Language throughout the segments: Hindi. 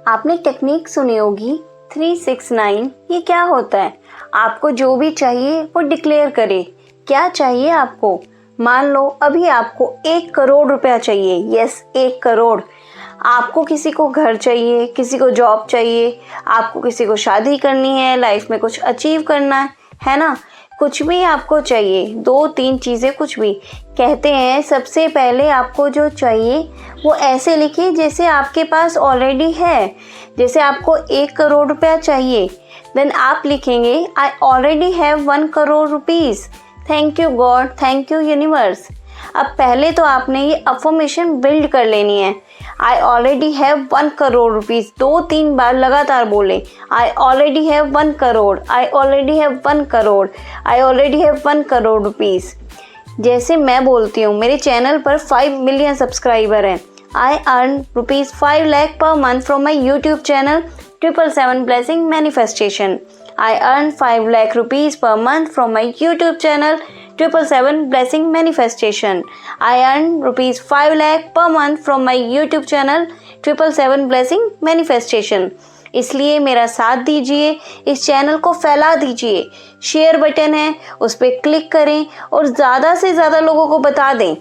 आपने टेक्निक सुनी होगी 369। ये क्या होता है? आपको जो भी चाहिए वो डिक्लेयर करे। क्या चाहिए आपको? मान लो अभी आपको 1 करोड़ रुपया चाहिए। यस, 1 करोड़। आपको किसी को घर चाहिए, किसी को जॉब चाहिए, आपको किसी को शादी करनी है, लाइफ में कुछ अचीव करना है ना? कुछ भी आपको चाहिए, 2-3 चीज़ें, कुछ भी। कहते हैं सबसे पहले आपको जो चाहिए वो ऐसे लिखिए जैसे आपके पास ऑलरेडी है। जैसे आपको 1 करोड़ रुपया चाहिए, देन आप लिखेंगे आई already have 1 crore rupees. Thank you God, thank you universe. अब पहले तो आपने ये अफर्मेशन बिल्ड कर लेनी है। आई ऑलरेडी हैव 1 करोड़ रुपीज़ 2-3 बार लगातार बोले। आई already have 1 crore, I already have 1 crore, I already have 1 crore rupees. जैसे मैं बोलती हूँ, मेरे चैनल पर 5 मिलियन सब्सक्राइबर हैं। I earn ₹5 lakh per month from my YouTube channel 777 Blessing Manifestation. I earn 5 lakh rupees per month from my YouTube channel 777 Blessing Manifestation. I earn ₹5 lakh per month from my YouTube channel 777 Blessing Manifestation. इसलिए मेरा साथ दीजिए, इस चैनल को फैला दीजिए। शेयर बटन है, उस पर क्लिक करें और ज़्यादा से ज़्यादा लोगों को बता दें,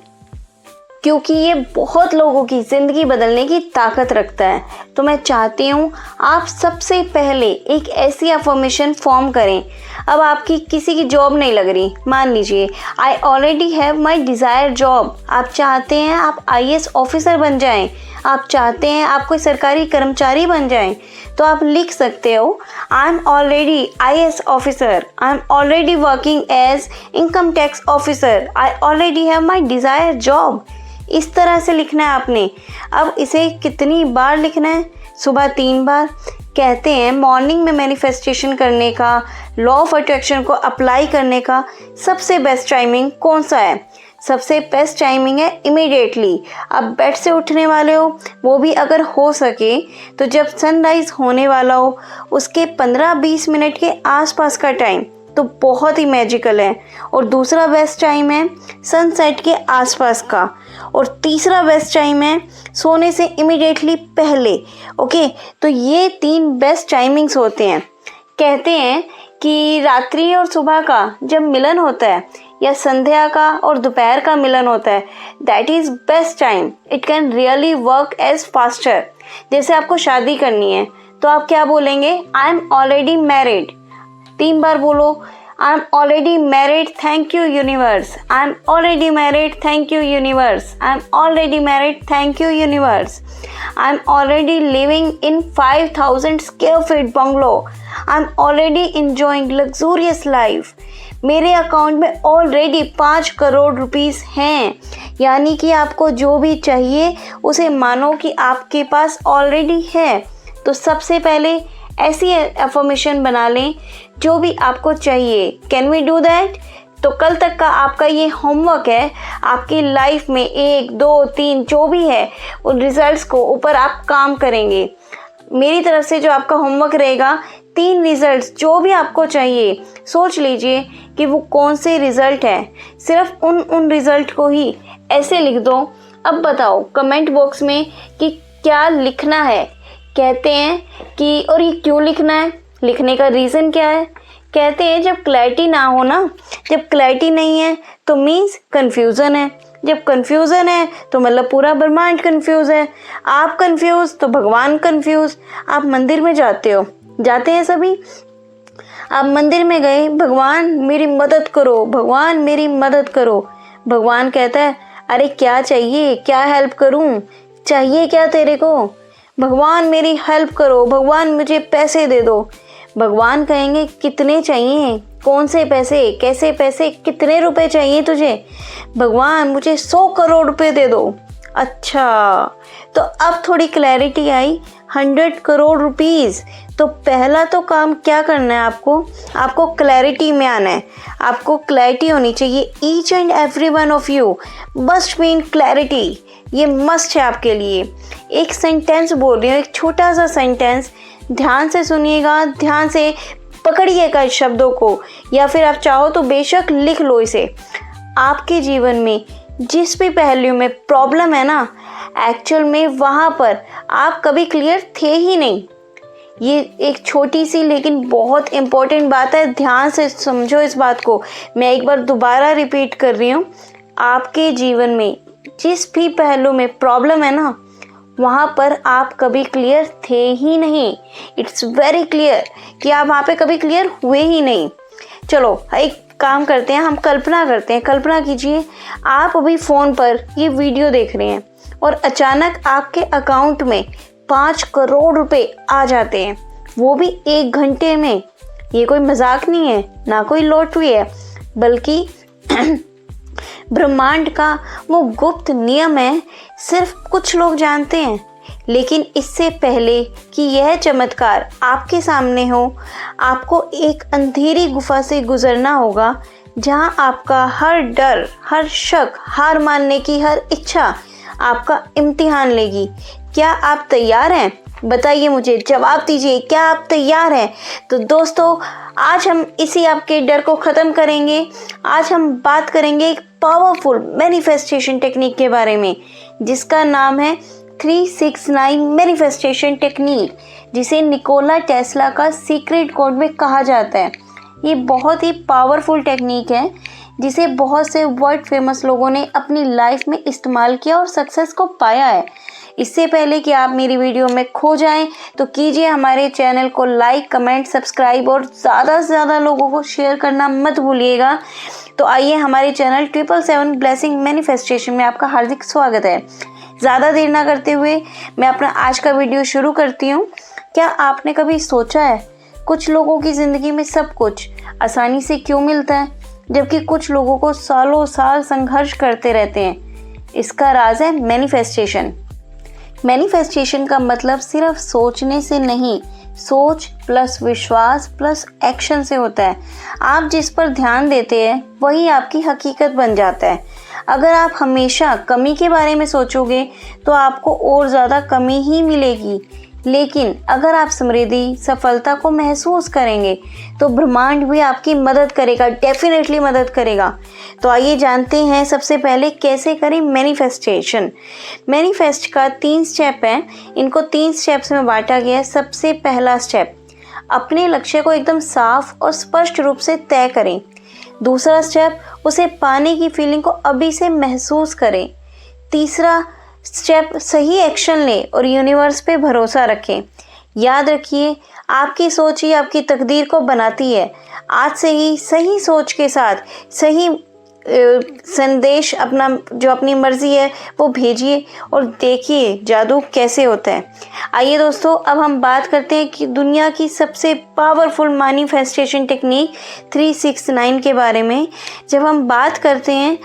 क्योंकि ये बहुत लोगों की ज़िंदगी बदलने की ताकत रखता है। तो मैं चाहती हूँ आप सबसे पहले एक ऐसी अफर्मेशन फॉर्म करें। अब आपकी किसी की जॉब नहीं लग रही, मान लीजिए आई already have my desire job. आप चाहते हैं आप IAS ऑफिसर बन जाएं, आप चाहते हैं आप कोई सरकारी कर्मचारी बन जाएं, तो आप लिख सकते हो I am already IAS officer, I am already working as income tax officer, I already have my desire job. इस तरह से लिखना है आपने। अब इसे कितनी बार लिखना है? सुबह 3 बार। कहते हैं मॉर्निंग में मैनिफेस्टेशन करने का, लॉ ऑफ अट्रैक्शन को अप्लाई करने का सबसे बेस्ट टाइमिंग कौन सा है? सबसे बेस्ट टाइमिंग है इमीडिएटली। आप बेड से उठने वाले हो, वो भी अगर हो सके तो जब सनराइज़ होने वाला हो उसके 15-20 मिनट के आसपास का टाइम, तो बहुत ही मैजिकल है। और दूसरा बेस्ट टाइम है सनसेट के आसपास का, और तीसरा बेस्ट टाइम है सोने से इमीडिएटली पहले। ओके, तो ये 3 बेस्ट टाइमिंग्स होते हैं। कहते हैं कि रात्रि और सुबह का जब मिलन होता है, या संध्या का और दोपहर का मिलन होता है, that is best time. It can really work as faster. जैसे आपको शादी करनी है तो आप क्या बोलेंगे? I am already married. 3 बार बोलो, I am already married, thank you universe. I am already married, thank you universe. I am already married, thank you universe. I am already living in 5000 square feet bungalow. I am already enjoying luxurious life. मेरे अकाउंट में ऑलरेडी 5 करोड़ रुपीस हैं। यानी कि आपको जो भी चाहिए उसे मानो कि आपके पास ऑलरेडी है। तो सबसे पहले ऐसी अफर्मेशन बना लें जो भी आपको चाहिए। Can we do that? तो कल तक का आपका ये होमवर्क है। आपकी लाइफ में 1, 2, 3 जो भी है उन रिजल्ट्स को ऊपर आप काम करेंगे। मेरी तरफ से जो आपका होमवर्क रहेगा, 3 रिजल्ट्स जो भी आपको चाहिए, सोच लीजिए कि वो कौन से रिजल्ट है। सिर्फ उन रिजल्ट को ही ऐसे लिख दो। अब बताओ कमेंट बॉक्स में कि क्या लिखना है। कहते हैं कि और ये क्यों लिखना है, लिखने का रीज़न क्या है? कहते हैं जब क्लैरिटी ना हो ना, जब क्लैरिटी नहीं है तो मीन्स कन्फ्यूज़न है। जब कन्फ्यूज़न है तो मतलब पूरा ब्रह्मांड कन्फ्यूज़ है। आप कन्फ्यूज़ तो भगवान कन्फ्यूज़। आप मंदिर में जाते हो, जाते हैं सभी। आप मंदिर में गए, भगवान मेरी मदद करो, भगवान मेरी मदद करो। भगवान कहता है अरे क्या चाहिए, क्या हेल्प करूं, चाहिए क्या तेरे को? भगवान मेरी हेल्प करो, भगवान मुझे पैसे दे दो। भगवान कहेंगे कितने चाहिए, कौन से पैसे, कैसे पैसे, कितने रुपए चाहिए तुझे? भगवान मुझे 100 करोड़ रुपए दे दो। अच्छा, तो अब थोड़ी क्लैरिटी आई। 100 करोड़ रुपीज़। तो पहला तो काम क्या करना है आपको क्लैरिटी में आना है। आपको क्लैरिटी होनी चाहिए। Each and every one of you must mean clarity. ये मस्ट है आपके लिए। एक सेंटेंस बोल रही हूँ, एक छोटा सा सेंटेंस, ध्यान से सुनिएगा, ध्यान से पकड़िएगा इस शब्दों को, या फिर आप चाहो तो बेशक लिख लो इसे। आपके जीवन में जिस भी पहलू में प्रॉब्लम है ना, एक्चुअल में वहाँ पर आप कभी क्लियर थे ही नहीं। ये एक छोटी सी लेकिन बहुत इम्पोर्टेंट बात है, ध्यान से समझो इस बात को। मैं एक बार दोबारा रिपीट कर रही हूँ, आपके जीवन में जिस भी पहलू में प्रॉब्लम है ना, वहाँ पर आप कभी क्लियर थे ही नहीं। इट्स वेरी क्लियर कि आप वहाँ पे कभी क्लियर हुए ही नहीं। चलो एक काम करते हैं, हम कल्पना करते हैं। कल्पना कीजिए आप अभी फ़ोन पर ये वीडियो देख रहे हैं और अचानक आपके अकाउंट में 5 करोड़ रुपए आ जाते हैं, वो भी 1 घंटे में। ये कोई मजाक नहीं है, ना कोई लॉटरी है, बल्कि ब्रह्मांड का वो गुप्त नियम है, सिर्फ कुछ लोग जानते हैं। लेकिन इससे पहले कि यह चमत्कार आपके सामने हो, आपको एक अंधेरी गुफा से गुजरना होगा, जहां आपका हर डर, हर शक, हार मानने की हर इच्छा आपका इम्तिहान लेगी। क्या आप तैयार हैं? बताइए मुझे, जवाब दीजिए, क्या आप तैयार हैं? तो दोस्तों, आज हम इसी आपके डर को ख़त्म करेंगे। आज हम बात करेंगे एक पावरफुल मैनिफेस्टेशन टेक्निक के बारे में, जिसका नाम है 369 मैनिफेस्टेशन टेक्निक, जिसे निकोला टेस्ला का सीक्रेट कोड में कहा जाता है। ये बहुत ही पावरफुल टेक्निक है, जिसे बहुत से वर्ल्ड फेमस लोगों ने अपनी लाइफ में इस्तेमाल किया और सक्सेस को पाया है। इससे पहले कि आप मेरी वीडियो में खो जाएं, तो कीजिए हमारे चैनल को लाइक, कमेंट, सब्सक्राइब और ज़्यादा से ज़्यादा लोगों को शेयर करना मत भूलिएगा। तो आइए, हमारे चैनल 777 ब्लेसिंग मैनिफेस्टेशन में आपका हार्दिक स्वागत है। ज़्यादा देर ना करते हुए मैं अपना आज का वीडियो शुरू करती हूँ। क्या आपने कभी सोचा है, कुछ लोगों की ज़िंदगी में सब कुछ आसानी से क्यों मिलता है, जबकि कुछ लोगों को सालों साल संघर्ष करते रहते हैं? इसका राज है मैनिफेस्टेशन। मैनिफेस्टेशन का मतलब सिर्फ सोचने से नहीं, सोच प्लस विश्वास प्लस एक्शन से होता है। आप जिस पर ध्यान देते हैं वही आपकी हकीकत बन जाता है। अगर आप हमेशा कमी के बारे में सोचोगे तो आपको और ज़्यादा कमी ही मिलेगी, लेकिन अगर आप समृद्धि, सफलता को महसूस करेंगे तो ब्रह्मांड भी आपकी मदद करेगा, डेफिनेटली मदद करेगा। तो आइए जानते हैं सबसे पहले कैसे करें मैनिफेस्टेशन। मैनिफेस्ट का 3 स्टेप है, इनको 3 स्टेप्स में बांटा गया है। सबसे पहला स्टेप, अपने लक्ष्य को एकदम साफ और स्पष्ट रूप से तय करें। दूसरा स्टेप, उसे पाने की फीलिंग को अभी से महसूस करें। तीसरा स्टेप, सही एक्शन लें और यूनिवर्स पे भरोसा रखें। याद रखिए, आपकी सोच ही आपकी तकदीर को बनाती है। आज से ही सही सोच के साथ सही संदेश अपनी मर्जी है वो भेजिए और देखिए जादू कैसे होता है। आइए दोस्तों, अब हम बात करते हैं कि दुनिया की सबसे पावरफुल मैनिफेस्टेशन टेक्निक 369 के बारे में। जब हम बात करते हैं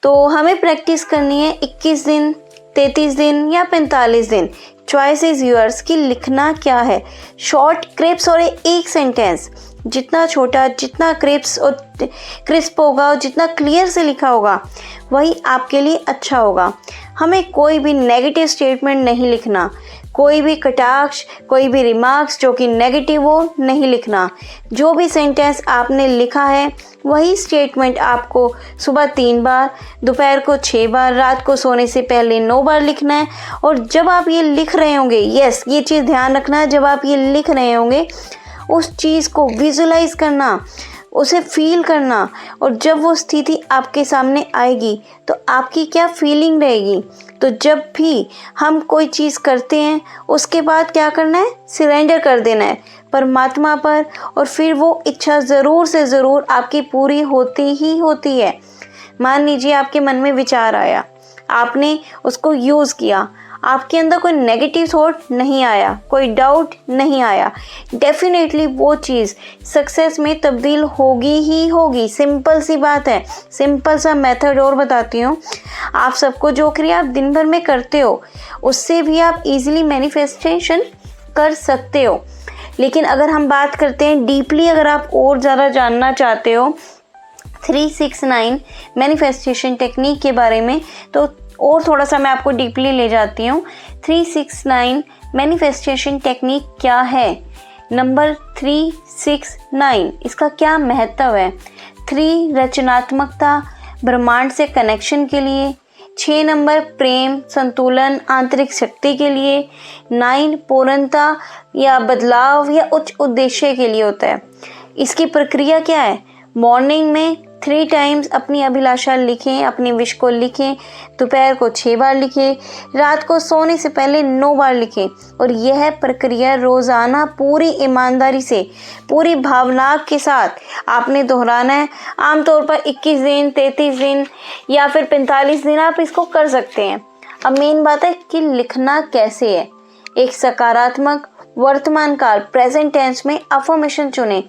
तो हमें प्रैक्टिस करनी है 21 दिन, 33 दिन या 45 दिन। चॉइस इज योर्स कि लिखना क्या है। शॉर्ट, क्रिप्स और एक सेंटेंस। जितना छोटा, जितना क्रिस्प होगा और जितना क्लियर से लिखा होगा, वही आपके लिए अच्छा होगा। हमें कोई भी नेगेटिव स्टेटमेंट नहीं लिखना, कोई भी कटाक्ष, कोई भी रिमार्क्स जो कि नेगेटिव हो नहीं लिखना। जो भी सेंटेंस आपने लिखा है वही स्टेटमेंट आपको सुबह 3 बार, दोपहर को 6 बार, रात को सोने से पहले 9 बार लिखना है। और जब आप ये लिख रहे होंगे, यस, ये चीज़ ध्यान रखना है, जब आप ये लिख रहे होंगे उस चीज़ को विजुलाइज करना, उसे फील करना। और जब वो स्थिति आपके सामने आएगी तो आपकी क्या फीलिंग रहेगी। तो जब भी हम कोई चीज़ करते हैं उसके बाद क्या करना है, सरेंडर कर देना है परमात्मा पर, और फिर वो इच्छा ज़रूर से ज़रूर आपकी पूरी होती ही होती है। मान लीजिए आपके मन में विचार आया, आपने उसको यूज़ किया, आपके अंदर कोई नेगेटिव थॉट नहीं आया, कोई डाउट नहीं आया, डेफिनेटली वो चीज़ सक्सेस में तब्दील होगी ही होगी। सिंपल सी बात है। सिंपल सा मेथड और बताती हूँ। आप सबको जो क्रिया आप दिन भर में करते हो उससे भी आप इजीली मैनिफेस्टेशन कर सकते हो। लेकिन अगर हम बात करते हैं डीपली, अगर आप और ज़्यादा जानना चाहते हो 369 मैनिफेस्टेशन टेक्निक के बारे में, तो और थोड़ा सा मैं आपको डीपली ले जाती हूँ। 369 मैनिफेस्टेशन टेक्निक क्या है? नंबर 369, इसका क्या महत्व है? 3 रचनात्मकता, ब्रह्मांड से कनेक्शन के लिए। 6 नंबर प्रेम, संतुलन, आंतरिक शक्ति के लिए। 9 पूर्णता या बदलाव या उच्च उद्देश्य के लिए होता है। इसकी प्रक्रिया क्या है? मॉर्निंग में 3 टाइम्स अपनी अभिलाषा लिखें, अपनी विश को लिखें। दोपहर को 6 बार लिखें। रात को सोने से पहले 9 बार लिखें। और यह प्रक्रिया रोज़ाना पूरी ईमानदारी से, पूरी भावना के साथ आपने दोहराना है। आमतौर पर 21 दिन, 33 दिन या फिर 45 दिन आप इसको कर सकते हैं। अब मेन बात है कि लिखना कैसे है। एक सकारात्मक वर्तमान काल प्रेजेंट टेंस में अफर्मेशन चुनें,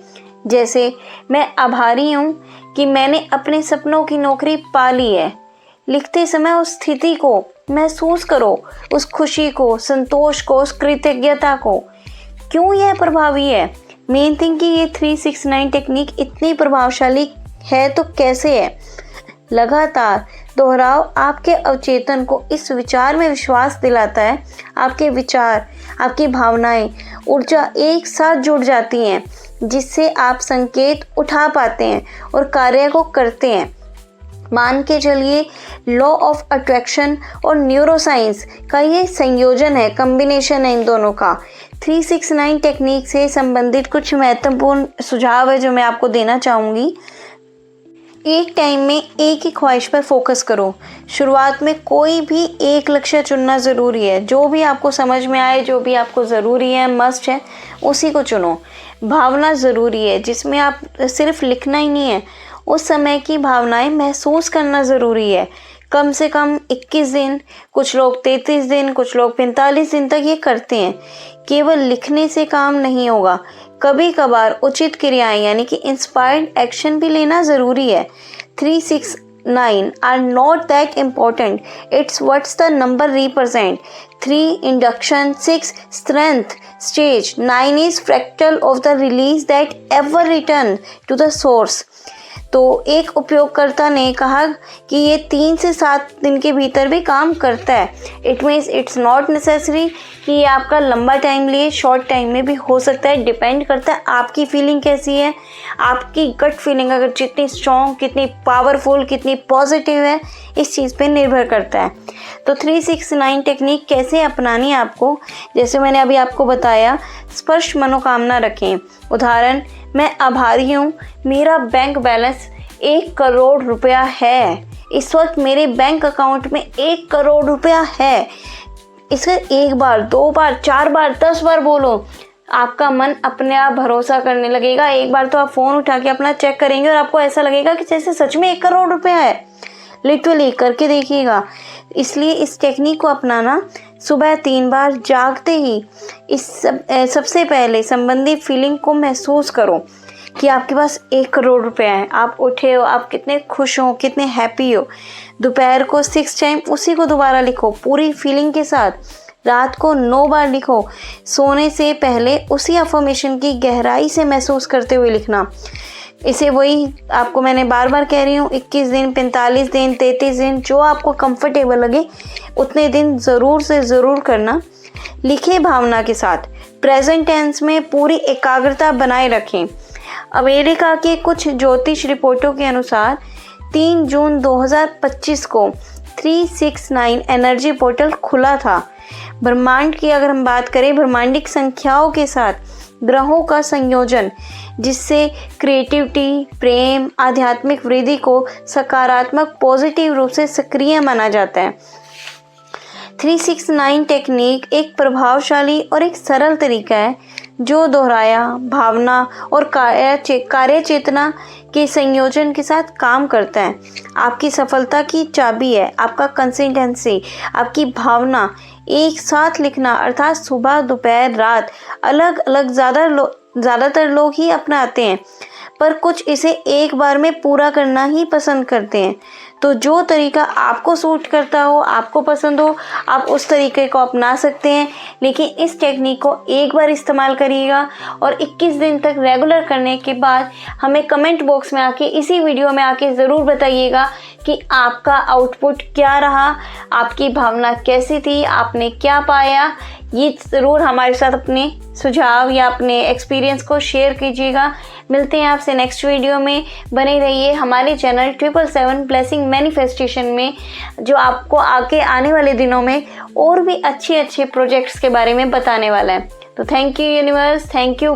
जैसे मैं आभारी हूँ कि मैंने अपने सपनों की नौकरी पा ली है। लिखते समय उस स्थिति को महसूस करो, उस खुशी को, संतोष को, उस कृतज्ञता को। क्यों यह प्रभावी है? मेन थिंग कि ये 369 टेक्निक इतनी प्रभावशाली है तो कैसे है? लगातार दोहराव आपके अवचेतन को इस विचार में विश्वास दिलाता है। आपके विचार, आपकी भावनाएं, ऊर्जा एक साथ जुड़ जाती हैं, जिससे आप संकेत उठा पाते हैं और कार्य को करते हैं। मान के चलिए लॉ ऑफ अट्रैक्शन और न्यूरोसाइंस का ये संयोजन है, कॉम्बिनेशन है इन दोनों का। 369 टेक्निक से संबंधित कुछ महत्वपूर्ण सुझाव है जो मैं आपको देना चाहूँगी। एक टाइम में एक ही ख्वाहिश पर फोकस करो। शुरुआत में कोई भी एक लक्ष्य चुनना ज़रूरी है। जो भी आपको समझ में आए, जो भी आपको ज़रूरी है, मस्ट है, उसी को चुनो। भावना ज़रूरी है, जिसमें आप सिर्फ लिखना ही नहीं है, उस समय की भावनाएं महसूस करना ज़रूरी है। कम से कम 21 दिन, कुछ लोग 33 दिन, कुछ लोग 45 दिन तक ये करते हैं। केवल लिखने से काम नहीं होगा, कभी कभार उचित क्रियाएं यानी कि इंस्पायर्ड एक्शन भी लेना ज़रूरी है। 369 are not that important, it's what's the number represent. 3 induction, 6 strength stage, 9 is fractal of the release that ever return to the source. तो एक उपयोगकर्ता ने कहा कि ये 3 से 7 दिन के भीतर भी काम करता है। It means it's not necessary कि ये आपका लंबा टाइम लिए, शॉर्ट टाइम में भी हो सकता है। डिपेंड करता है आपकी फीलिंग कैसी है, आपकी गट फीलिंग अगर जितनी स्ट्रॉन्ग, कितनी पावरफुल, कितनी पॉजिटिव है, इस चीज़ पे निर्भर करता है। तो 369 टेक्निक कैसे अपनानी है आपको, जैसे मैंने अभी आपको बताया, स्पष्ट मनोकामना रखें। उदाहरण, मैं आभारी हूँ, मेरा बैंक बैलेंस 1 करोड़ रुपया है। इस वक्त मेरे बैंक अकाउंट में 1 करोड़ रुपया है। इसे 1 बार, 2 बार, 4 बार, 10 बार बोलो, आपका मन अपने आप भरोसा करने लगेगा। एक बार तो आप फ़ोन उठा के अपना चेक करेंगे और आपको ऐसा लगेगा कि जैसे सच में 1 करोड़ रुपया है। लिटरली करके देखिएगा। इसलिए इस टेक्निक को अपनाना, सुबह 3 बार जागते ही सबसे पहले संबंधित फीलिंग को महसूस करो कि आपके पास 1 करोड़ रुपया है। आप उठे हो, आप कितने खुश हो, कितने हैप्पी हो। दोपहर को 6 टाइम उसी को दोबारा लिखो पूरी फीलिंग के साथ। रात को 9 बार लिखो। सोने से पहले उसी अफर्मेशन की गहराई से महसूस करते हुए लिखना। इसे वही आपको मैंने बार बार कह रही हूँ, 21 दिन, 45 दिन, 33 दिन, जो आपको कंफर्टेबल लगे उतने दिन ज़रूर से ज़रूर करना। लिखे भावना के साथ, प्रेजेंट टेंस में पूरी एकाग्रता बनाए रखें। अमेरिका के कुछ ज्योतिष रिपोर्टों के अनुसार 3 जून 2025 को 369 एनर्जी पोर्टल खुला था। ब्रह्मांड की अगर हम बात करें, ब्रह्मांडिक संख्याओं के साथ ग्रहों का संयोजन, जिससे क्रिएटिविटी, प्रेम, आध्यात्मिक वृद्धि को सकारात्मक पॉजिटिव रूप से सक्रिय माना जाता है। 369 टेक्निक एक प्रभावशाली और एक सरल तरीका है जो दोहराया, भावना और कार्य चेतना के संयोजन के साथ काम करता है। आपकी सफलता की चाबी है आपका कंसिस्टेंसी, आपकी भावना। एक साथ लिखना, अर्थात सुबह, दोपहर, रात, अलग अलग ज़्यादातर लोग ही अपनाते हैं, पर कुछ इसे एक बार में पूरा करना ही पसंद करते हैं। तो जो तरीका आपको सूट करता हो, आपको पसंद हो, आप उस तरीके को अपना सकते हैं। लेकिन इस टेक्निक को एक बार इस्तेमाल करिएगा और 21 दिन तक रेगुलर करने के बाद हमें कमेंट बॉक्स में आके, इसी वीडियो में आके ज़रूर बताइएगा कि आपका आउटपुट क्या रहा, आपकी भावना कैसी थी, आपने क्या पाया, ये ज़रूर हमारे साथ अपने सुझाव या अपने एक्सपीरियंस को शेयर कीजिएगा। मिलते हैं आपसे नेक्स्ट वीडियो में। बने रहिए हमारे चैनल 777 ब्लेसिंग मैनिफेस्टेशन में, जो आपको आगे आने वाले दिनों में और भी अच्छे अच्छे प्रोजेक्ट्स के बारे में बताने वाला है। तो thank you universe, thank you